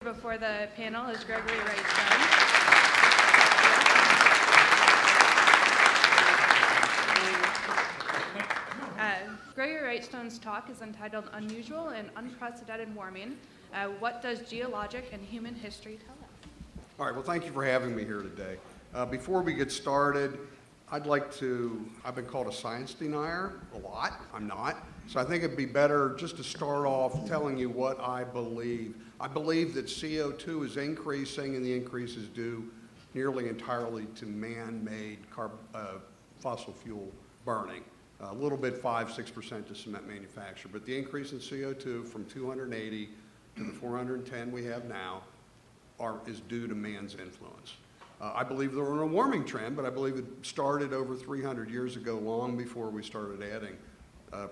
Before the panel is Gregory Wrightstone. Gregory Wrightstone's talk is entitled Unusual and Unprecedented Warming. What does geologic and human history tell us? All right, well, thank you for having me here today. Before we get started, I've been called a science denier a lot. I'm not. So I think it'd be better just to start off telling you what I believe. I believe that CO2 is increasing, and the increase is due nearly entirely to man-made fossil fuel burning. A little bit, 5-6% to cement manufacture. But the increase in CO2 from 280 to the 410 we have now is due to man's influence. I believe we're in a warming trend, but I believe it started over 300 years ago, long before we started adding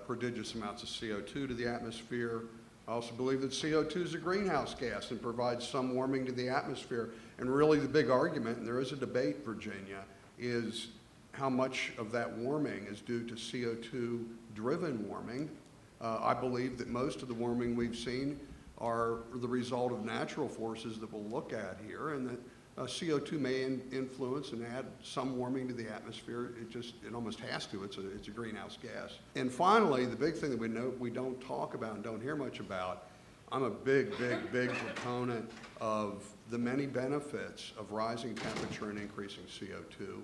prodigious amounts of CO2 to the atmosphere. I also believe that CO2 is a greenhouse gas and provides some warming to the atmosphere. And really the big argument, and there is a debate, Virginia, is how much of that warming is due to CO2-driven warming. I believe that most of the warming we've seen are the result of natural forces that we'll look at here, and that CO2 may influence and add some warming to the atmosphere. It almost has to. It's a greenhouse gas. And finally, the big thing that we don't talk about and don't hear much about, I'm a big proponent of the many benefits of rising temperature and increasing CO2,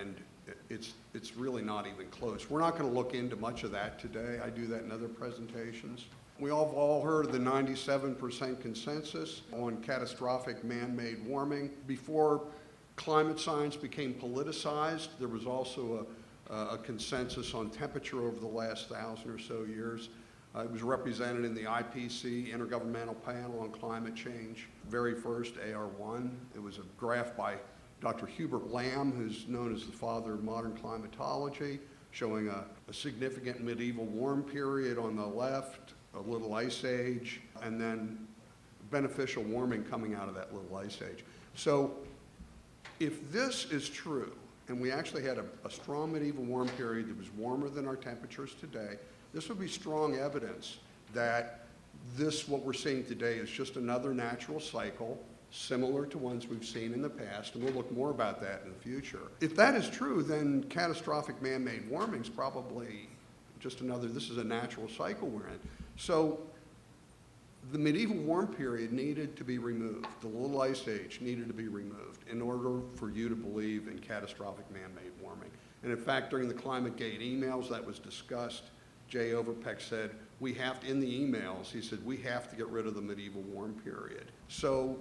and it's really not even close. We're not going to look into much of that today. I do that in other presentations. We have all heard of the 97% consensus on catastrophic man-made warming. Before climate science became politicized, there was also a consensus on temperature over the last 1,000 or so years. It was represented in the IPCC, Intergovernmental Panel on Climate Change, very first AR1. It was a graph by Dr. Hubert Lamb, who's known as the father of modern climatology, showing a significant medieval warm period on the left, a little ice age, and then beneficial warming coming out of that little ice age. So if this is true, and we actually had a strong medieval warm period that was warmer than our temperatures today, this would be strong evidence that what we're seeing today is just another natural cycle similar to ones we've seen in the past, and we'll look more about that in the future. If that is true, then catastrophic man-made warming is probably just this is a natural cycle we're in. So the medieval warm period needed to be removed. The little ice age needed to be removed in order for you to believe in catastrophic man-made warming. And in fact, during the ClimateGate emails that was discussed, Jay Overpeck said, in the emails, he said, we have to get rid of the medieval warm period. So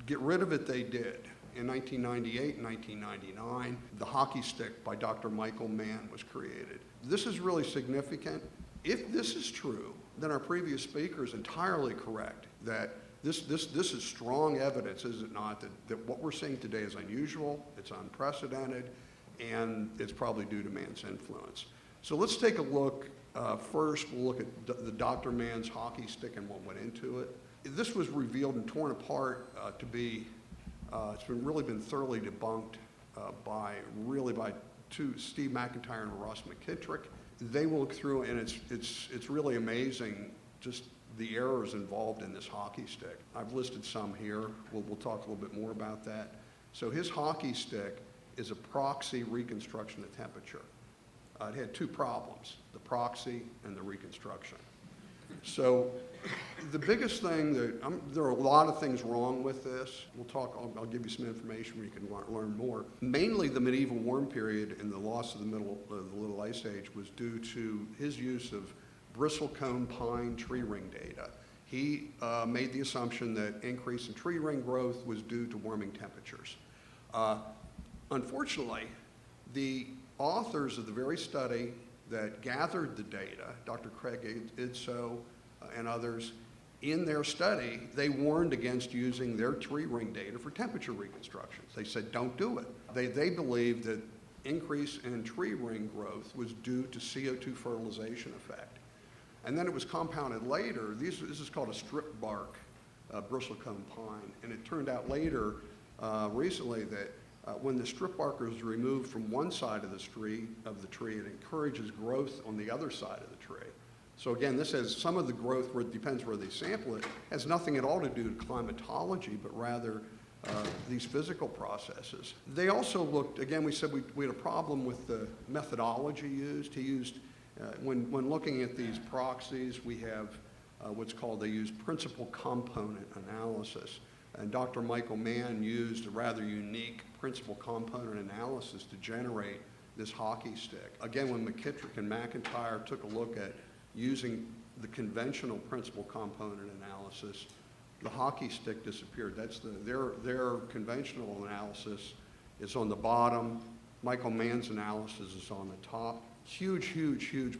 get rid of it they did. In 1998 and 1999, the hockey stick by Dr. Michael Mann was created. This is really significant. If this is true, then our previous speaker is entirely correct that this is strong evidence, is it not, that what we're seeing today is unusual, it's unprecedented, and it's probably due to man's influence. So let's take a look. First, we'll look at the Dr. Mann's hockey stick and what went into it. This was revealed and torn apart to be it's really been thoroughly debunked by Steve McIntyre and Ross McKittrick. They will look through, and it's really amazing just the errors involved in this hockey stick. I've listed some here. We'll talk a little bit more about that. So his hockey stick is a proxy reconstruction of temperature. It had two problems, the proxy and the reconstruction. So the biggest thing there are a lot of things wrong with this. I'll give you some information where you can learn more. Mainly the medieval warm period and the loss of the little ice age was due to his use of Bristlecone Pine tree ring data. He made the assumption that increase in tree ring growth was due to warming temperatures. Unfortunately, the authors of the very study that gathered the data, Dr. Craig Idso and others, in their study, they warned against using their tree ring data for temperature reconstructions. They said, don't do it. They believed that increase in tree ring growth was due to CO2 fertilization effect. And then it was compounded later. This is called a strip bark bristlecone pine. And it turned out later, recently, that when the strip bark is removed from one side of the tree, it encourages growth on the other side of the tree. So again, this has some of the growth, where it depends where they sample it, has nothing at all to do with climatology, but rather these physical processes. They also looked, again, we said we had a problem with the methodology used. He used, when looking at these proxies, we have what's called, they use principal component analysis. And Dr. Michael Mann used a rather unique principal component analysis to generate this hockey stick. Again, when McKittrick and McIntyre took a look at using the conventional principal component analysis, the hockey stick disappeared. That's their conventional analysis is on the bottom. Michael Mann's analysis is on the top. Huge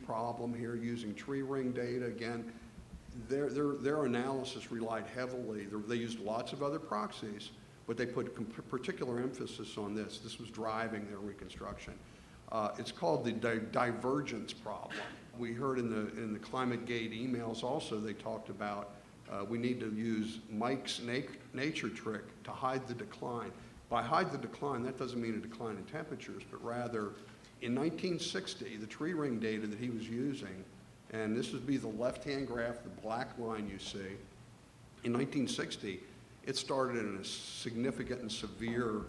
problem here using tree ring data. Again, their analysis relied heavily. They used lots of other proxies, but they put particular emphasis on this. This was driving their reconstruction. It's called the divergence problem. We heard in the ClimateGate emails also, they talked about we need to use Mike's nature trick to hide the decline. By hide the decline, that doesn't mean a decline in temperatures, but rather in 1960, the tree ring data that he was using, and this would be the left-hand graph, the black line you see, in 1960, it started in a significant and severe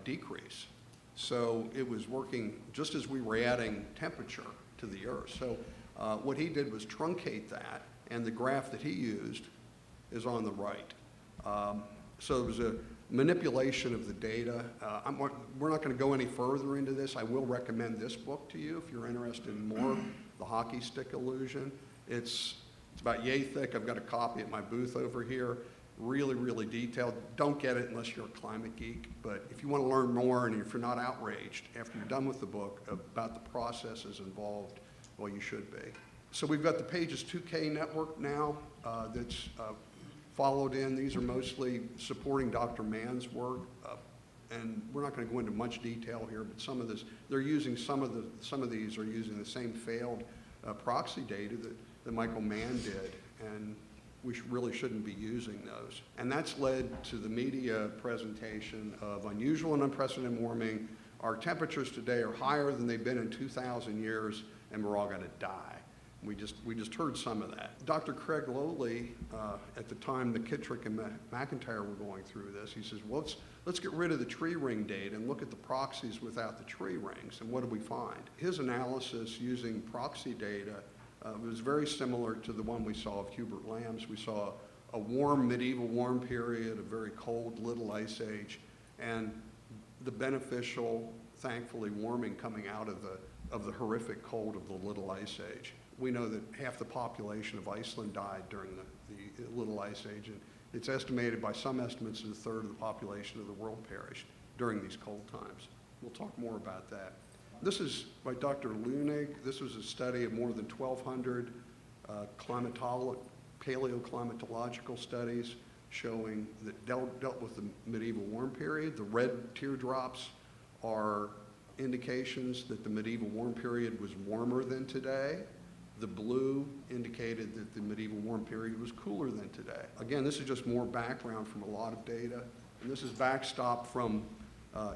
decrease. So it was working just as we were adding temperature to the Earth. So what he did was truncate that, and the graph that he used is on the right. So it was a manipulation of the data. We're not going to go any further into this. I will recommend this book to you if you're interested in more, The Hockey Stick Illusion. It's about yay thick. I've got a copy at my booth over here. Really detailed. Don't get it unless you're a climate geek, but if you want to learn more and if you're not outraged after you're done with the book about the processes involved, well, you should be. So we've got the Pages 2K network now that's followed in. These are mostly supporting Dr. Mann's work, and we're not going to go into much detail here, but some of this, they're using some of these are using the same failed proxy data that Michael Mann did, and we really shouldn't be using those. And that's led to the media presentation of unusual and unprecedented warming. Our temperatures today are higher than they've been in 2,000 years, and we're all going to die. We just heard some of that. Dr. Craig Lowley, at the time McKittrick and McIntyre were going through this, he says, well, let's get rid of the tree ring data and look at the proxies without the tree rings. And what did we find? His analysis using proxy data was very similar to the one we saw of Hubert Lamb's. We saw a warm medieval warm period, a very cold little ice age, and the beneficial, thankfully, warming coming out of the horrific cold of the little ice age. We know that half the population of Iceland died during the little ice age, and it's estimated by some estimates that a third of the population of the world perished during these cold times. We'll talk more about that. This is by Dr. Lunig. This was a study of more than 1,200 paleoclimatological studies showing that dealt with the medieval warm period. The red teardrops are indications that the medieval warm period was warmer than today. The blue indicated that the medieval warm period was cooler than today. Again, this is just more background from a lot of data, and this is backstop from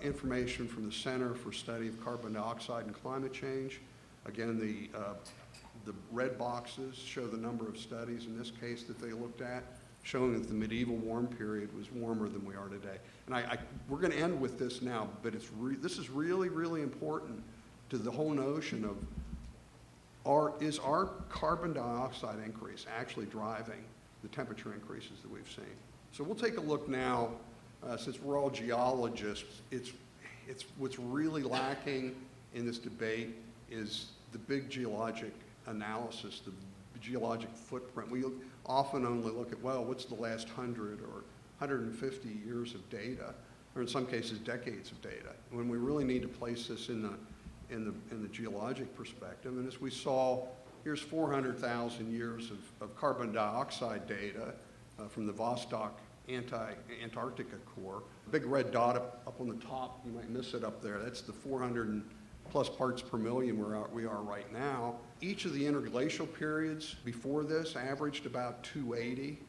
information from the Center for Study of Carbon Dioxide and Climate Change. Again, the red boxes show the number of studies in this case that they looked at, showing that the medieval warm period was warmer than we are today. And we're going to end with this now, but this is really important to the whole notion of is our carbon dioxide increase actually driving the temperature increases that we've seen? So we'll take a look now. Since we're all geologists, it's what's really lacking in this debate is the big geologic analysis, the geologic footprint. We often only look at, well, what's the last 100 or 150 years of data, or in some cases decades of data, when we really need to place this in the geologic perspective. And as we saw, here's 400,000 years of carbon dioxide data from the Vostok Antarctica core. Big red dot up on the top, you might miss it up there. That's the 400 plus parts per million we are right now. Each of the interglacial periods before this averaged about 280.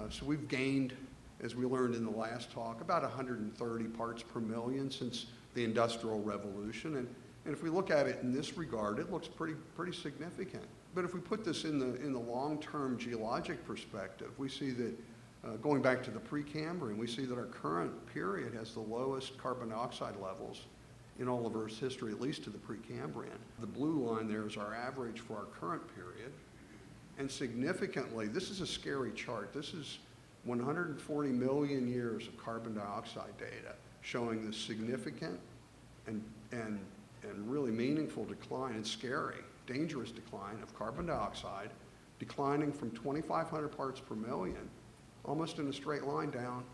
So we've gained, as we learned in the last talk, about 130 parts per million since the Industrial Revolution. And if we look at it in this regard, it looks pretty significant. But if we put this in the long-term geologic perspective, we see that going back to the Precambrian, we see that our current period has the lowest carbon dioxide levels in all of Earth's history, at least to the Precambrian. The blue line there is our average for our current period. And significantly, this is a scary chart. This is 140 million years of carbon dioxide data showing the significant and really meaningful decline, and scary, dangerous decline of carbon dioxide, declining from 2,500 parts per million, almost in a straight line down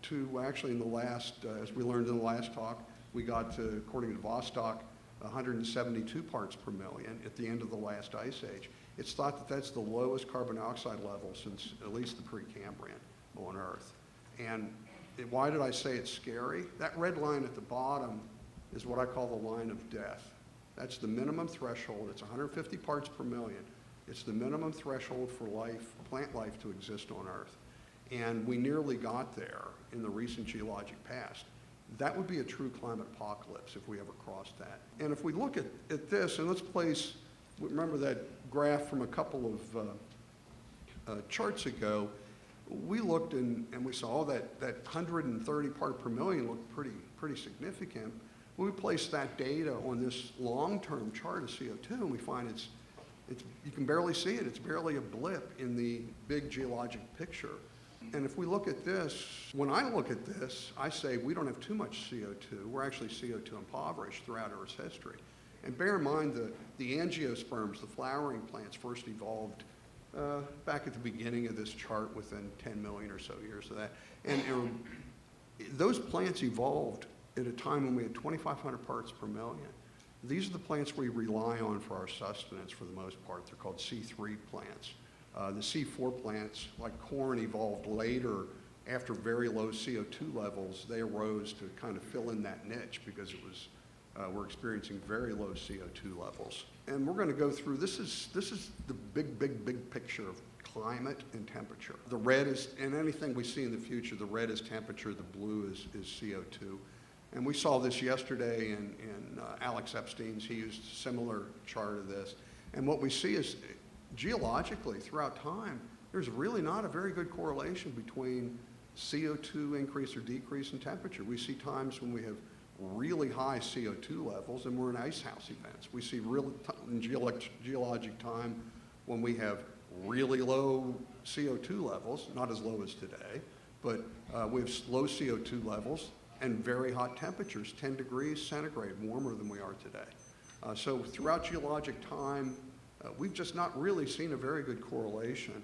to actually in the last, as we learned in the last talk, we got to, according to Vostok, 172 parts per million at the end of the last ice age. It's thought that that's the lowest carbon dioxide level since at least the Precambrian on Earth. And why did I say it's scary? That red line at the bottom is what I call the line of death. That's the minimum threshold. It's 150 parts per million. It's the minimum threshold for life, plant life, to exist on Earth. And we nearly got there in the recent geologic past. That would be a true climate apocalypse if we ever crossed that. And if we look at this, and let's place, remember that graph from a couple of charts ago, we looked and we saw that 130 part per million looked pretty significant. When we place that data on this long-term chart of CO2, and we find it's you can barely see it. It's barely a blip in the big geologic picture. And if we look at this, when I look at this, I say we don't have too much CO2. We're actually CO2 impoverished throughout Earth's history. And bear in mind the angiosperms, the flowering plants, first evolved back at the beginning of this chart within 10 million or so years of that. And those plants evolved at a time when we had 2,500 parts per million. These are the plants we rely on for our sustenance for the most part. They're called C3 plants. The C4 plants, like corn, evolved later after very low CO2 levels. They arose to kind of fill in that niche because it was we're experiencing very low CO2 levels. And we're going to go through, this is the big picture of climate and temperature. The red is, and anything we see in the future, the red is temperature, the blue is CO2. And we saw this yesterday in Alex Epstein's, he used a similar chart of this. And what we see is, geologically, throughout time, there's really not a very good correlation between CO2 increase or decrease in temperature. We see times when we have really high CO2 levels and we're in ice house events. We see in geologic time when we have really low CO2 levels, not as low as today, but we have low CO2 levels and very hot temperatures, 10 degrees centigrade, warmer than we are today. So throughout geologic time, we've just not really seen a very good correlation.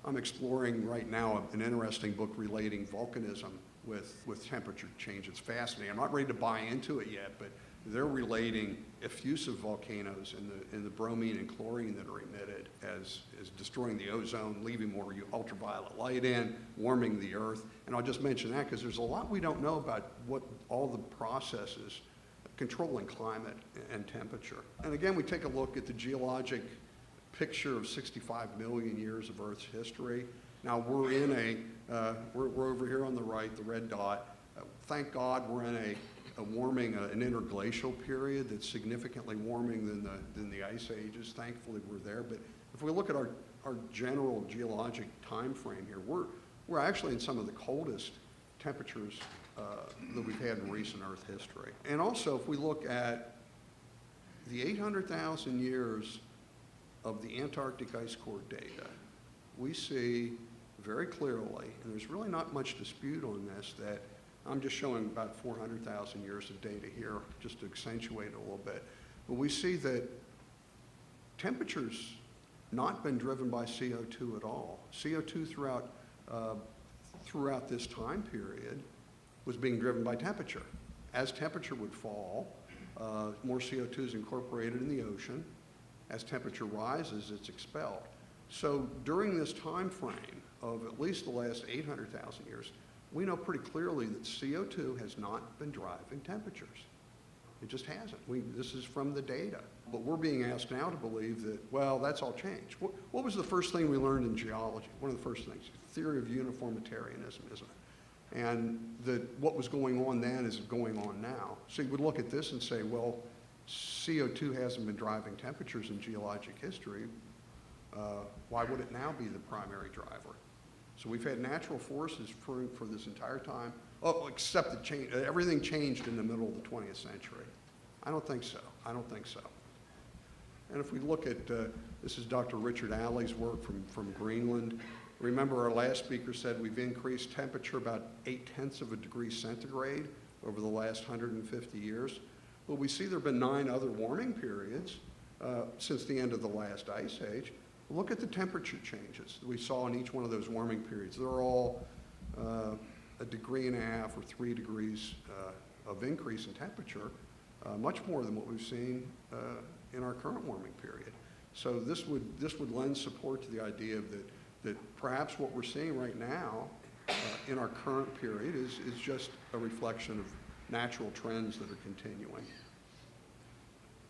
I'm exploring right now an interesting book relating volcanism with temperature change. It's fascinating. I'm not ready to buy into it yet, but they're relating effusive volcanoes and the bromine and chlorine that are emitted as destroying the ozone, leaving more ultraviolet light in, warming the earth. And I'll just mention that because there's a lot we don't know about what all the processes controlling climate and temperature. And again, we take a look at the geologic picture of 65 million years of Earth's history. Now we're in we're over here on the right, the red dot. Thank God we're in a warming, an interglacial period that's significantly warming than the ice ages. Thankfully we're there. But if we look at our general geologic time frame here, we're actually in some of the coldest temperatures that we've had in recent Earth history. And also, if we look at the 800,000 years of the Antarctic ice core data, we see very clearly, and there's really not much dispute on this, that I'm just showing about 400,000 years of data here just to accentuate it a little bit. But we see that temperature's not been driven by CO2 at all. CO2 throughout this time period was being driven by temperature. As temperature would fall, more CO2 is incorporated in the ocean. As temperature rises, it's expelled. So during this time frame of at least the last 800,000 years, we know pretty clearly that CO2 has not been driving temperatures. It just hasn't. This is from the data. But we're being asked now to believe that, well, that's all changed. What was the first thing we learned in geology? One of the first things, theory of uniformitarianism, isn't it? And what was going on then is going on now. So you would look at this and say, well, CO2 hasn't been driving temperatures in geologic history, why would it now be the primary driver? So we've had natural forces for this entire time, except that everything changed in the middle of the 20th century. I don't think so. I don't think so. And if we look at, this is Dr. Richard Alley's work from Greenland. Remember our last speaker said we've increased temperature about 0.8 of a degree centigrade over the last 150 years. Well, we see there have been 9 other warming periods since the end of the last ice age. Look at the temperature changes that we saw in each one of those warming periods. They're all 1.5 degrees or 3 degrees of increase in temperature, much more than what we've seen in our current warming period. So this would lend support to the idea that perhaps what we're seeing right now in our current period is just a reflection of natural trends that are continuing.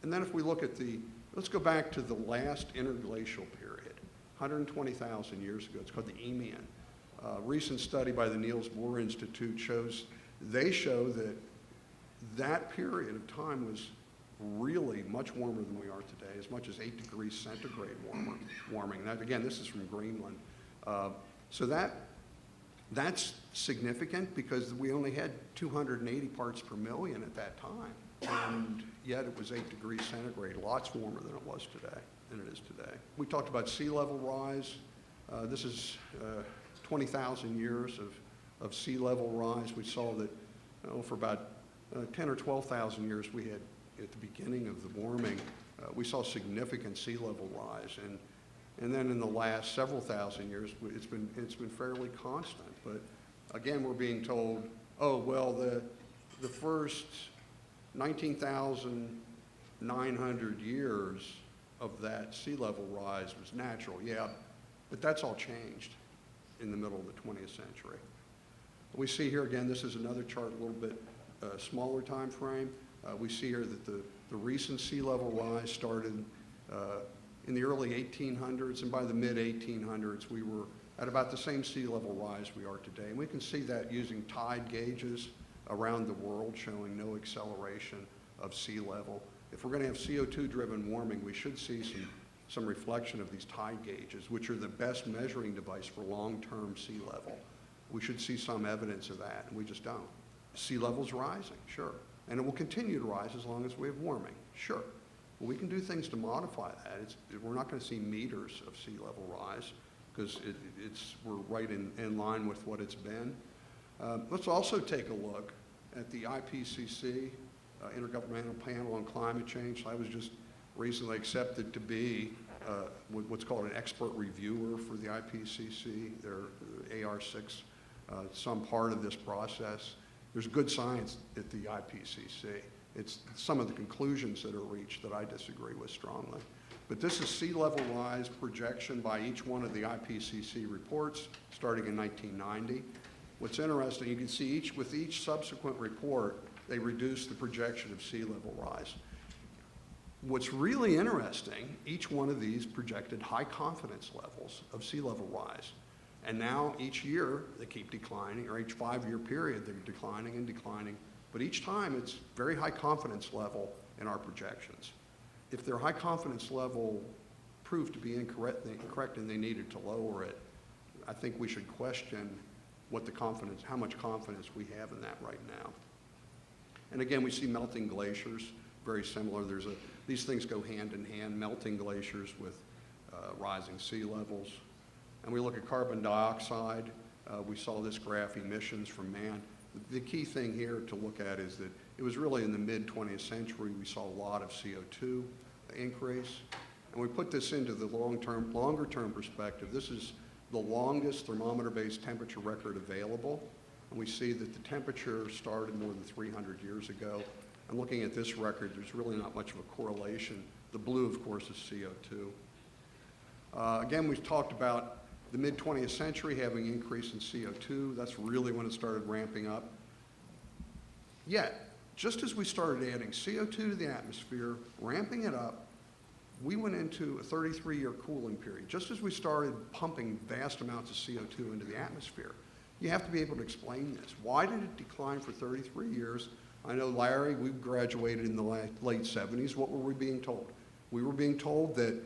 And then if we look at let's go back to the last interglacial period, 120,000 years ago. It's called the Eemian. A recent study by the Niels Bohr Institute show that that period of time was really much warmer than we are today, as much as 8 degrees centigrade warming. That, again, this is from Greenland. So that's significant because we only had 280 parts per million at that time. And yet it was 8 degrees centigrade, lots warmer than it is today. We talked about sea level rise. This is 20,000 years of sea level rise. We saw that for about 10 or 12,000 years we had, at the beginning of the warming, we saw significant sea level rise. And then in the last several thousand years, it's been fairly constant. But again, we're being told, oh, well, the first 19,900 years of that sea level rise was natural. Yeah, but that's all changed in the middle of the 20th century. We see here again, this is another chart, a little bit smaller time frame. We see here that the recent sea level rise started in the early 1800s, and by the mid 1800s, we were at about the same sea level rise we are today. And we can see that using tide gauges around the world showing no acceleration of sea level. If we're going to have CO2-driven warming, we should see some reflection of these tide gauges, which are the best measuring device for long-term sea level. We should see some evidence of that, and we just don't. Sea level's rising, sure. And it will continue to rise as long as we have warming, sure. But we can do things to modify that. We're not going to see meters of sea level rise because we're right in line with what it's been. Let's also take a look at the IPCC, Intergovernmental Panel on Climate Change. I was just recently accepted to be what's called an expert reviewer for the IPCC. They're AR6, some part of this process. There's good science at the IPCC. It's some of the conclusions that are reached that I disagree with strongly. But this is sea level rise projection by each one of the IPCC reports starting in 1990. What's interesting, you can see with each subsequent report, they reduce the projection of sea level rise. What's really interesting, each one of these projected high confidence levels of sea level rise. And now each year they keep declining, or each 5-year period they're declining and declining. But each time it's very high confidence level in our projections. If their high confidence level proved to be incorrect and they needed to lower it, I think we should question how much confidence we have in that right now. And again, we see melting glaciers, very similar. These things go hand in hand, melting glaciers with rising sea levels. And we look at carbon dioxide. We saw this graph, emissions from Mann. The key thing here to look at is that it was really in the mid-20th century we saw a lot of CO2 increase. And we put this into the longer term perspective. This is the longest thermometer-based temperature record available. And we see that the temperature started more than 300 years ago. And looking at this record, there's really not much of a correlation. The blue, of course, is CO2. Again, we've talked about the mid-20th century having an increase in CO2. That's really when it started ramping up. Yet, just as we started adding CO2 to the atmosphere, ramping it up, we went into a 33-year cooling period. Just as we started pumping vast amounts of CO2 into the atmosphere, you have to be able to explain this. Why did it decline for 33 years I know Larry, we graduated in the late 70s. What were we being told? We were being told that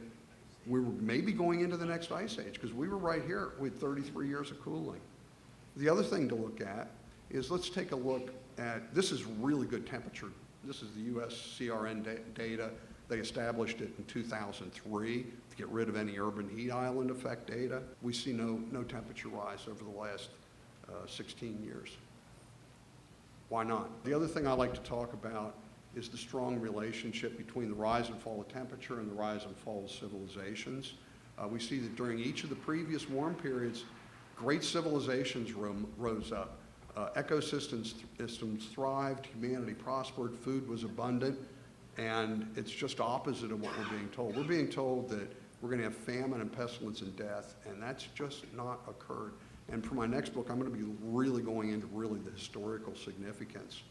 we were maybe going into the next ice age because we were right here with 33 years of cooling. The other thing to look at is let's take a look at, this is really good temperature. This is the US CRN data. They established it in 2003 to get rid of any urban heat island effect data. We see no temperature rise over the last 16 years. Why not? The other thing I like to talk about is the strong relationship between the rise and fall of temperature and the rise and fall of civilizations. We see that during each of the previous warm periods, great civilizations rose up. Ecosystems thrived, humanity prospered, food was abundant, and it's just opposite of what we're being told. We're being told that we're going to have famine and pestilence and death, and that's just not occurred. And for my next book, I'm going to be really going into really the historical significance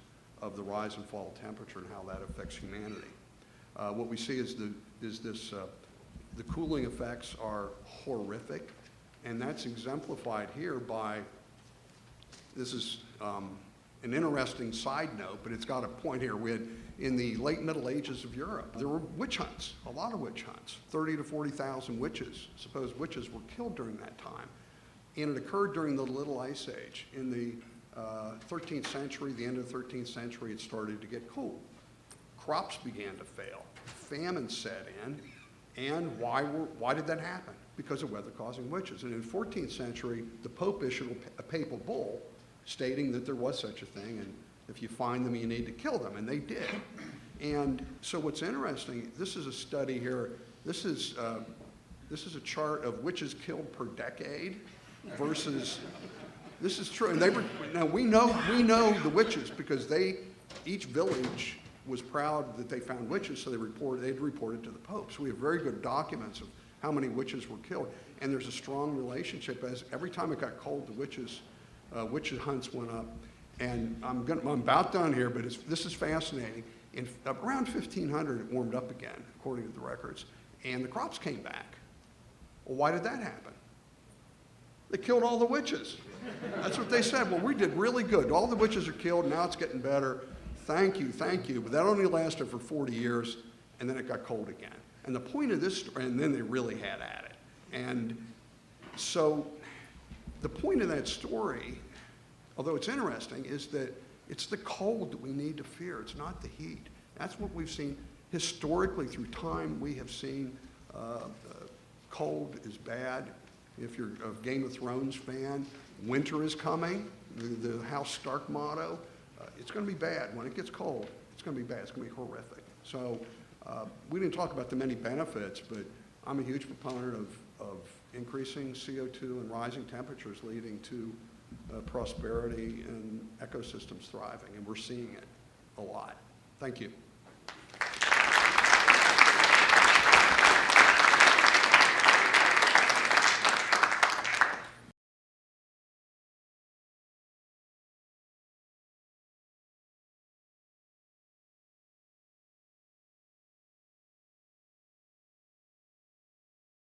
of the rise and fall of temperature and how that affects humanity. What we see is the cooling effects are horrific, and that's exemplified here by, this is an interesting side note, but it's got a point here. We had, in the late Middle Ages of Europe, there were witch hunts, a lot of witch hunts, 30 to 40,000 witches, supposed witches were killed during that time. And it occurred during the Little Ice Age. In the 13th century, the end of the 13th century, it started to get cool. Crops began to fail. Famine set in. And why did that happen? Because of weather-causing witches. And in the 14th century, the Pope issued a papal bull stating that there was such a thing, and if you find them, you need to kill them, and they did. And so what's interesting, this is a study here. This is a chart of witches killed per decade versus, this is true. And now we know the witches because each village was proud that they found witches, so they'd report it to the Pope. So we have very good documents of how many witches were killed. And there's a strong relationship as every time it got cold, the witch hunts went up. And I'm about done here, but this is fascinating. In around 1500, it warmed up again, according to the records, and the crops came back. Well, why did that happen? They killed all the witches. That's what they said. Well, we did really good. All the witches are killed. Now it's getting better. Thank you, thank you. But that only lasted for 40 years, and then it got cold again. And the point of this, and then they really had at it. And so the point of that story, although it's interesting, is that it's the cold that we need to fear. It's not the heat. That's what we've seen historically through time. We have seen cold is bad. If you're a Game of Thrones fan, winter is coming, the House Stark motto. It's going to be bad. When it gets cold, it's going to be bad. It's going to be horrific. So we didn't talk about the many benefits, but I'm a huge proponent of increasing CO2 and rising temperatures leading to prosperity and ecosystems thriving, and we're seeing it a lot. Thank you.